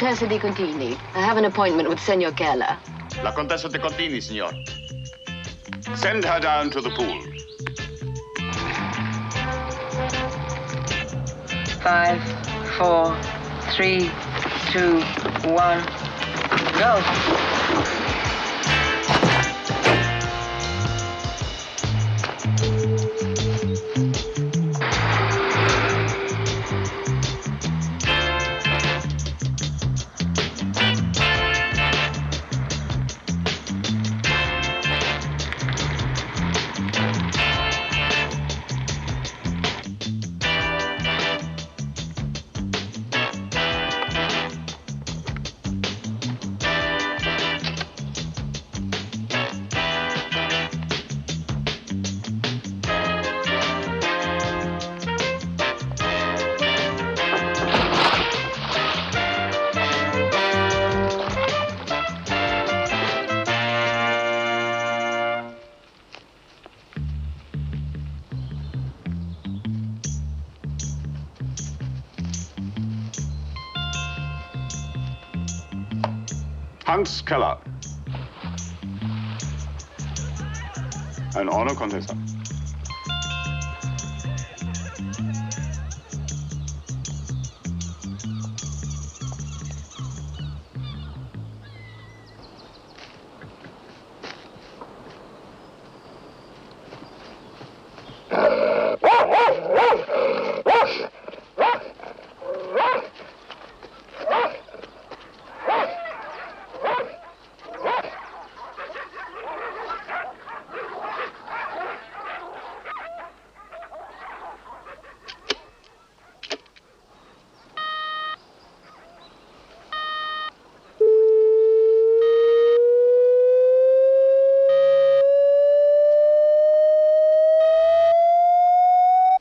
Contessa di Contini. I have an appointment with Senor Keller. La Contessa di Contini, signor. Send her down to the pool. 5, 4, 3, 2, 1, go. Hans Keller. An honor, Contessa.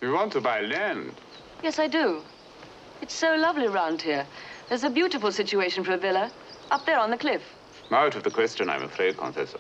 You want to buy land? Yes, I do. It's so lovely around here. There's a beautiful situation for a villa, up there on the cliff. Out of the question, I'm afraid, Contessa.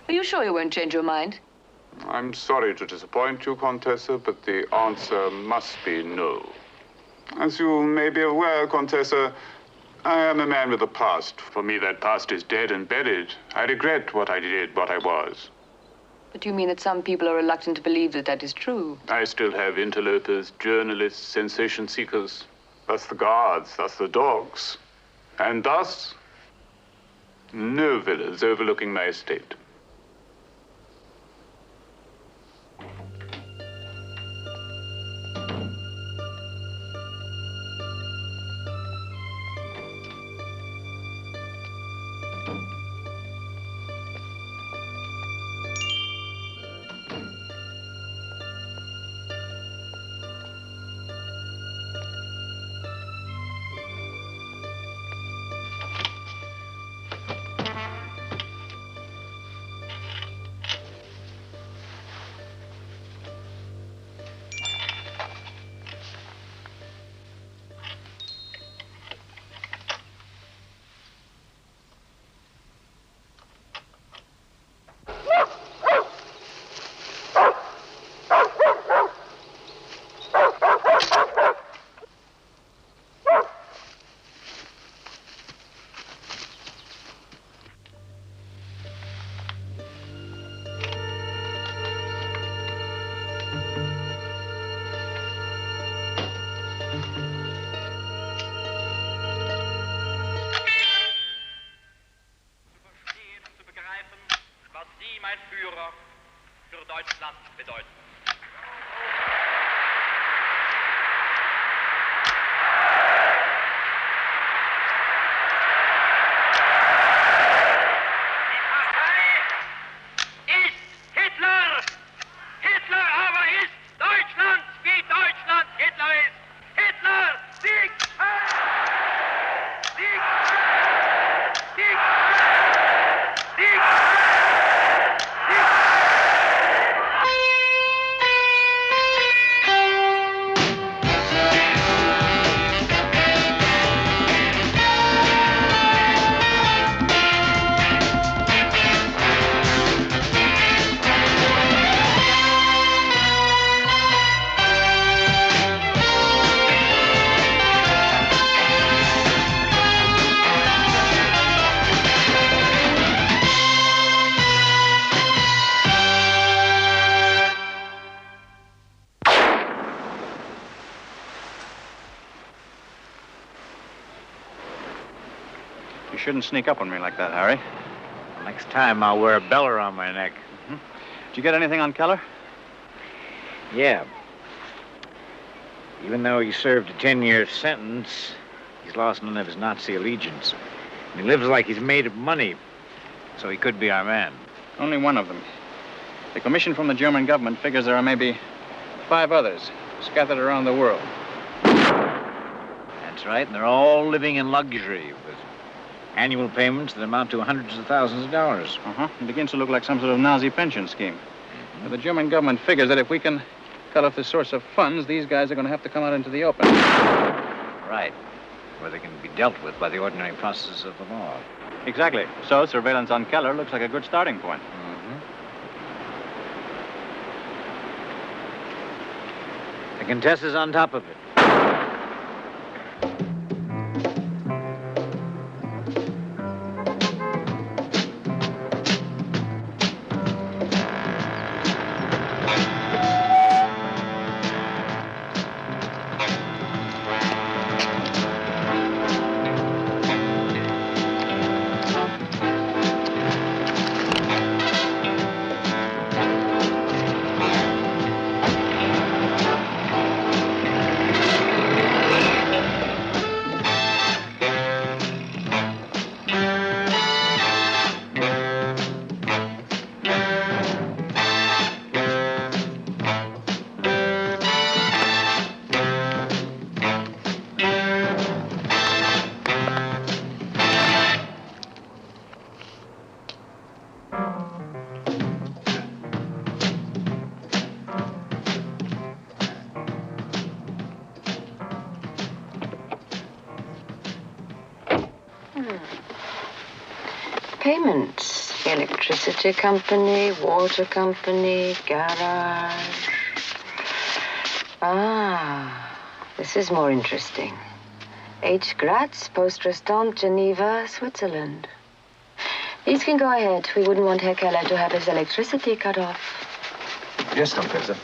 Are you sure you won't change your mind? I'm sorry to disappoint you, Contessa, but the answer must be no. As you may be aware, Contessa, I am a man with a past. For me, that past is dead and buried. I regret what I did, what I was. But you mean that some people are reluctant to believe that that is true? I still have interlopers, journalists, sensation seekers. Thus the guards, thus the dogs. And thus, no villas overlooking my estate. Mein Führer für Deutschland bedeuten. Die Partei ist Hitler! Hitler aber ist Deutschland, wie Deutschland Hitler ist! Hitler You shouldn't sneak up on me like that, Harry. Next time, I'll wear a bell around my neck. Did you get anything on Keller? Yeah. Even though he served a 10-year sentence, he's lost none of his Nazi allegiance. And he lives like he's made of money, so he could be our man. Only one of them. The commission from the German government figures there are maybe 5 others scattered around the world. That's right, and they're all living in luxury with annual payments that amount to hundreds of thousands of dollars. It begins to look like some sort of Nazi pension scheme. But the German government figures that if we can cut off the source of funds, these guys are going to have to come out into the open. Right, where they can be dealt with by the ordinary processes of the law. Exactly. So surveillance on Keller looks like a good starting point. The Contessa's on top of it. Payments. Electricity company, water company, garage. Ah, this is more interesting. H. Gratz, Post Restaurant, Geneva, Switzerland. These can go ahead. We wouldn't want Herr Keller to have his electricity cut off. Yes, Contessa.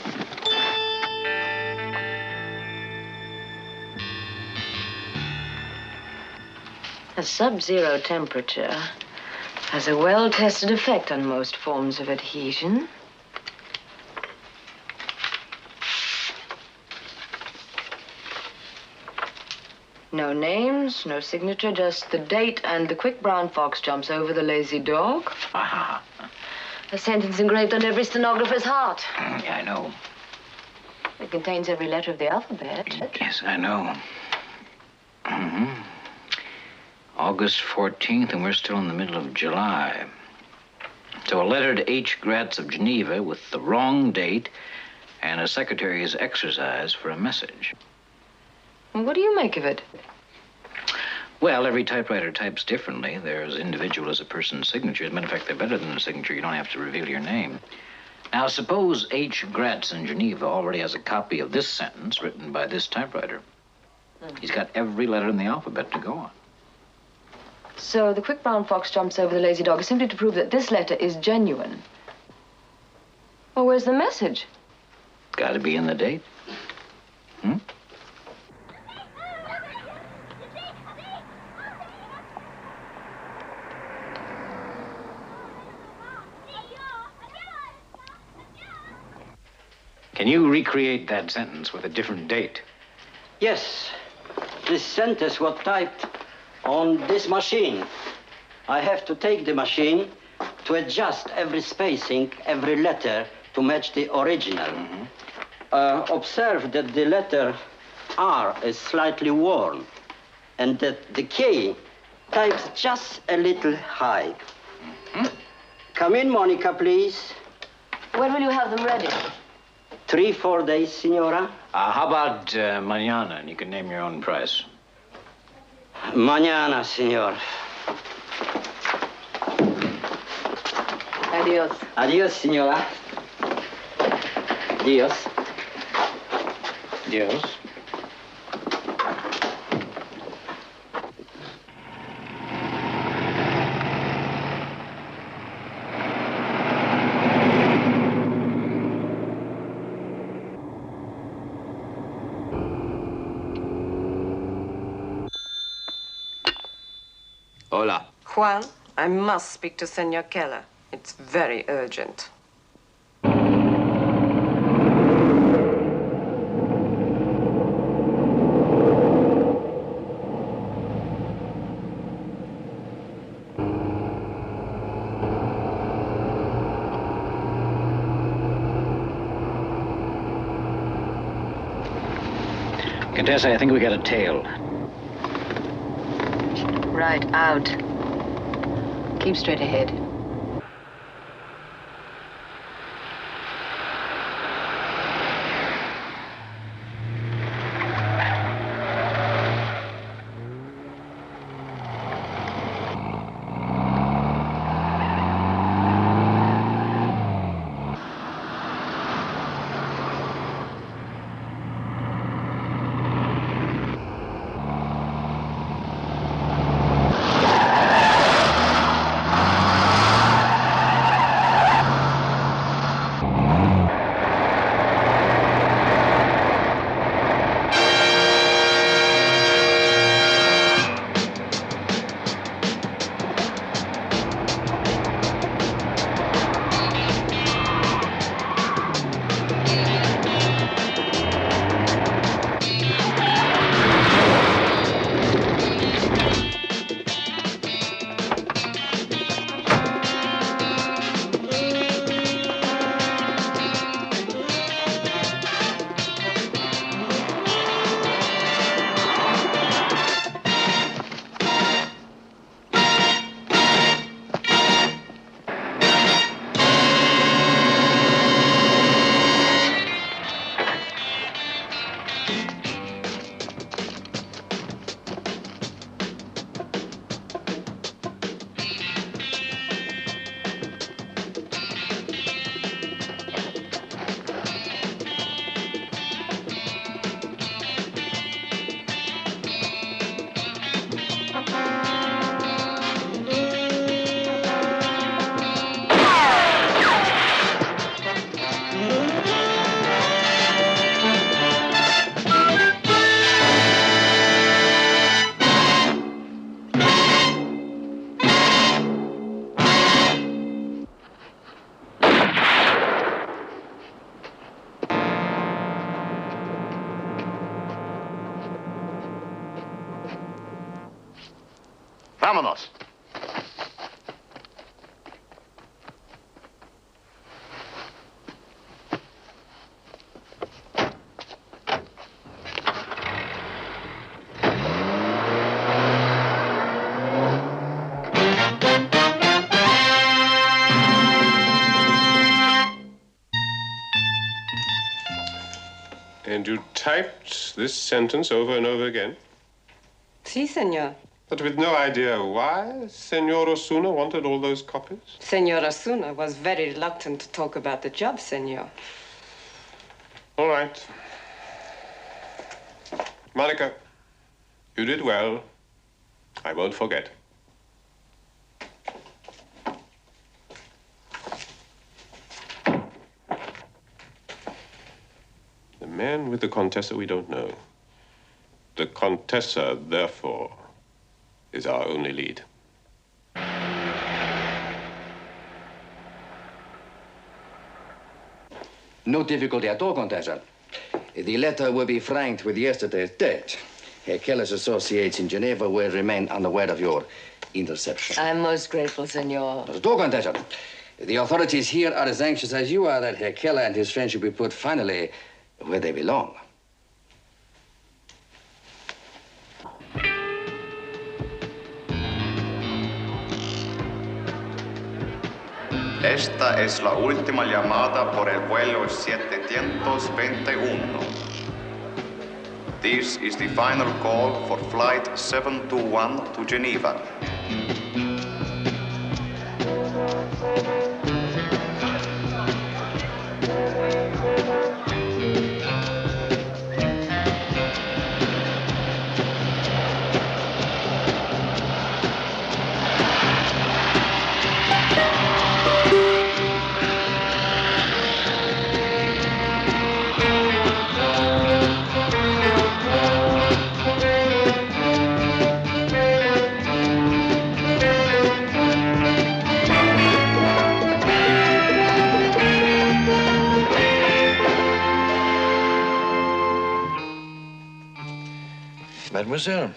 A sub-zero temperature has a well-tested effect on most forms of adhesion. No names, no signature, just the date, and the quick brown fox jumps over the lazy dog. Ah, A sentence engraved on every stenographer's heart. yeah, I know. It contains every letter of the alphabet. Yes, I know. August 14th, and we're still in the middle of July. So a letter to H. Gratz of Geneva with the wrong date and a secretary's exercise for a message. Well, what do you make of it? Well, every typewriter types differently. They're as individual as a person's signature. As a matter of fact, they're better than a signature. You don't have to reveal your name. Now, suppose H. Gratz in Geneva already has a copy of this sentence written by this typewriter. He's got every letter in the alphabet to go on. So the quick brown fox jumps over the lazy dog is simply to prove that this letter is genuine. Well, where's the message? Got to be in the date. Can you recreate that sentence with a different date? Yes, this sentence was typed on this machine. I have to take the machine to adjust every spacing, every letter to match the original. Observe that the letter R is slightly worn and that the K types just a little high. Come in, Monica, please. When will you have them ready? 3-4 days, Signora. How about mañana, and you can name your own price. Mañana, Signor. Adios. Adios, Signora. Adios. Yes. Hola. Juan, I must speak to Senor Keller. It's very urgent. Contessa, I think we got a tail. Right, out. Keep straight ahead. Vámonos. And you typed this sentence over and over again? Si, senor. But with no idea why Senor Osuna wanted all those copies? Senor Osuna was very reluctant to talk about the job, senor. All right. Monica, you did well. I won't forget. The man with the Contessa we don't know. The Contessa, therefore, is our only lead. No difficulty at all, Contessa. The letter will be franked with yesterday's date. Herr Keller's associates in Geneva will remain unaware of your interception. I'm most grateful, senor. Do, Contessa. The authorities here are as anxious as you are that Herr Keller and his friends should be put finally where they belong. Esta es la última llamada por el vuelo 721. This is the final call for flight 721 to Geneva. Mademoiselle,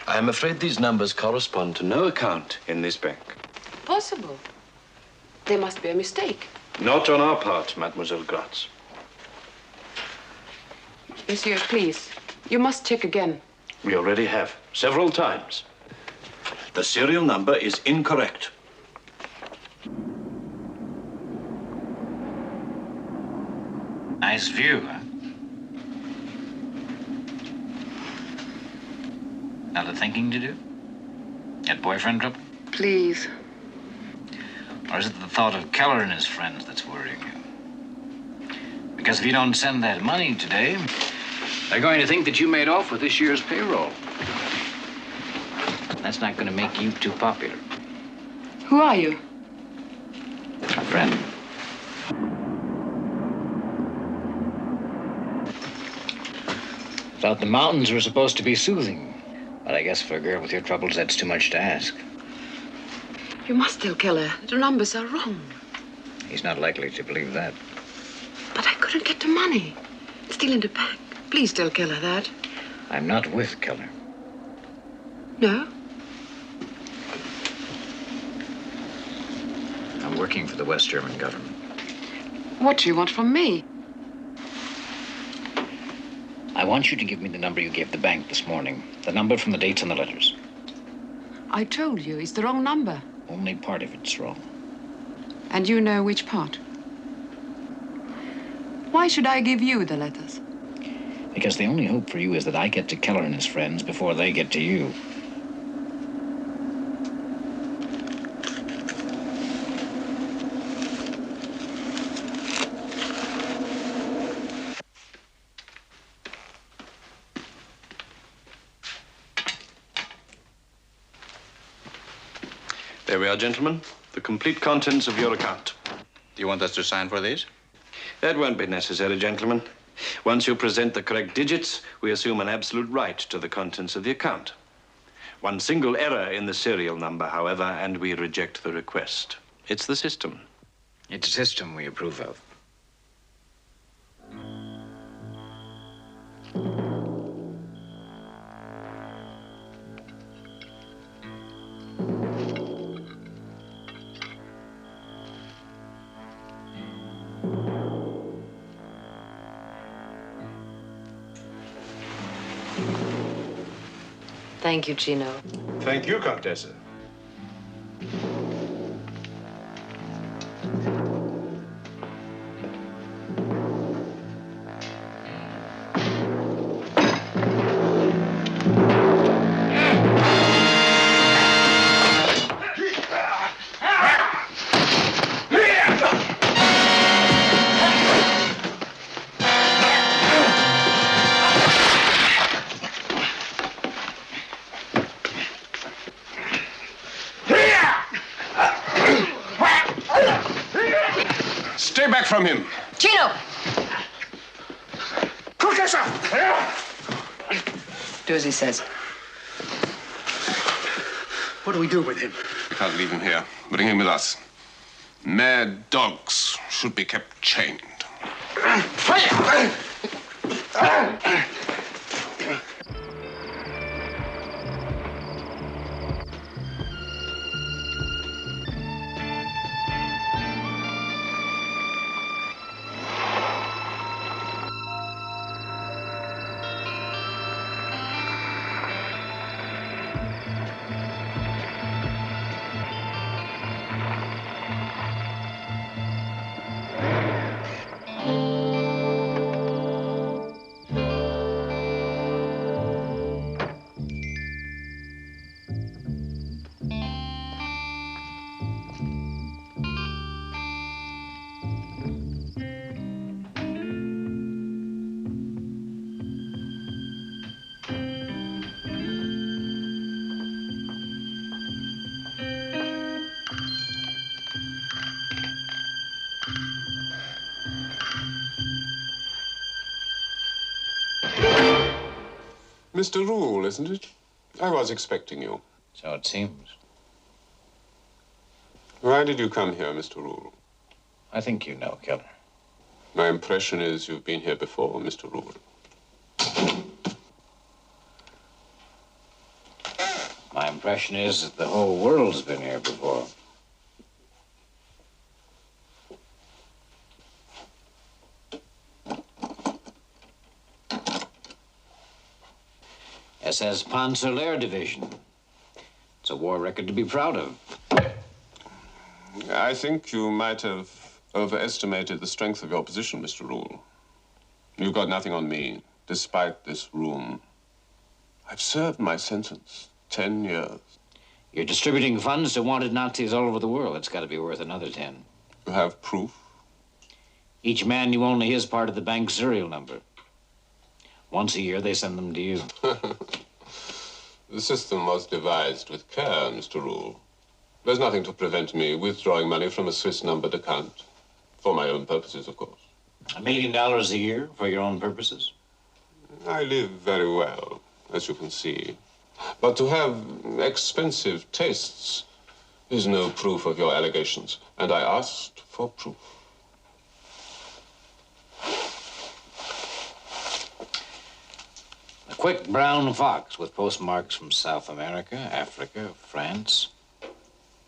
I am afraid these numbers correspond to no account in this bank. Possible. There must be a mistake. Not on our part, Mademoiselle Gratz. Monsieur, please. You must check again. We already have, several times. The serial number is incorrect. Nice view, huh? Not a thinking to do? Got boyfriend trouble? Please. Or is it the thought of Keller and his friends that's worrying you? Because if you don't send that money today, they're going to think that you made off with this year's payroll. That's not going to make you too popular. Who are you? My friend. Thought the mountains were supposed to be soothing. But I guess for a girl with your troubles, that's too much to ask. You must tell Keller. The numbers are wrong. He's not likely to believe that. But I couldn't get the money. It's still in the bank. Please tell Keller that. I'm not with Keller. No? I'm working for the West German government. What do you want from me? I want you to give me the number you gave the bank this morning. The number from the dates on the letters. I told you, it's the wrong number. Only part of it's wrong. And you know which part? Why should I give you the letters? Because the only hope for you is that I get to Keller and his friends before they get to you. There we are, gentlemen. The complete contents of your account. Do you want us to sign for these? That won't be necessary, gentlemen. Once you present the correct digits, we assume an absolute right to the contents of the account. One single error in the serial number, however, and we reject the request. It's the system. It's a system we approve of. Thank you, Gino. Thank you, Contessa. Stay back from him. Gino! Contessa! Do as he says. What do we do with him? We can't leave him here. Bring him with us. Mad dogs should be kept chained. Mr. Rule, isn't it? I was expecting you. So it seems. Why did you come here, Mr. Rule? I think you know Keller. My impression is you've been here before, Mr. Rule. impression is that the whole world's been here before. SS Panzer Division. It's a war record to be proud of. I think you might have overestimated the strength of your position, Mr. Rule. You've got nothing on me, despite this room. I've served my sentence, 10 years. You're distributing funds to wanted Nazis all over the world. It's got to be worth another 10. You have proof? Each man knew only his part of the bank's serial number. Once a year, they send them to you. The system was devised with care, Mr. Rule. There's nothing to prevent me withdrawing money from a Swiss-numbered account. For my own purposes, of course. $1 million a year for your own purposes? I live very well, as you can see. But to have expensive tastes is no proof of your allegations. And I asked for proof. A quick brown fox with postmarks from South America, Africa, France.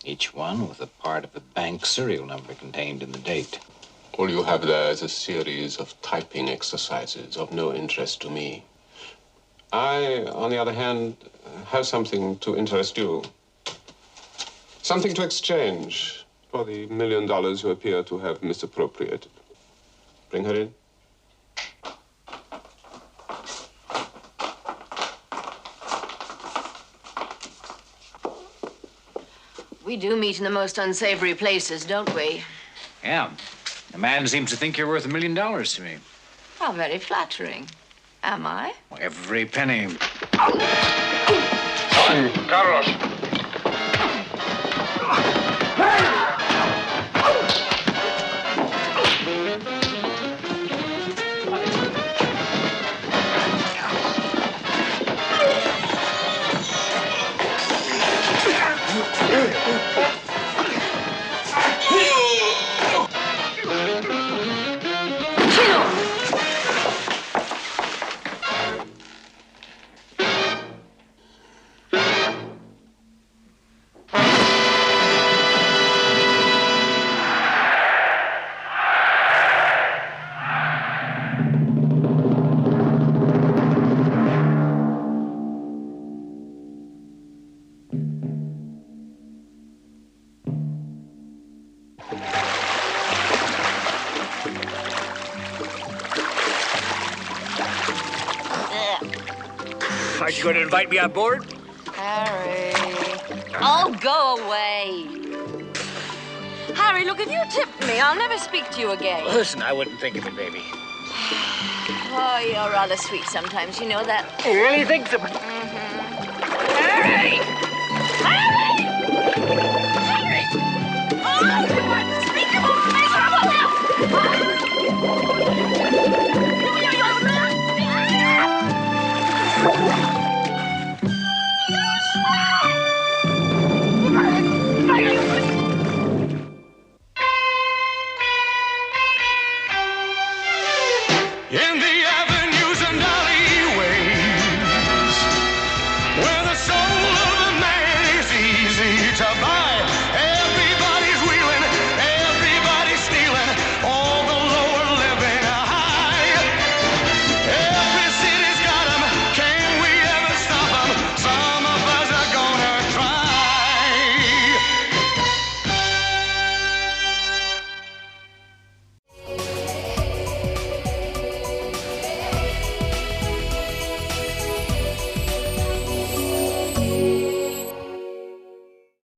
Each one with a part of the bank serial number contained in the date. All you have there is a series of typing exercises of no interest to me. I, on the other hand, have something to interest you. Something to exchange for the $1 million you appear to have misappropriated. Bring her in. We do meet in the most unsavory places, don't we? Yeah. The man seems to think you're worth $1 million to me. How very flattering. Am I? Every penny. Carlos. Aren't you going to invite me on board? Harry. Oh, go away. Harry, look, if you tipped me, I'll never speak to you again. Listen, I wouldn't think of it, baby. Oh, you're rather sweet sometimes, you know that. You really think so? Mm-hmm. Harry!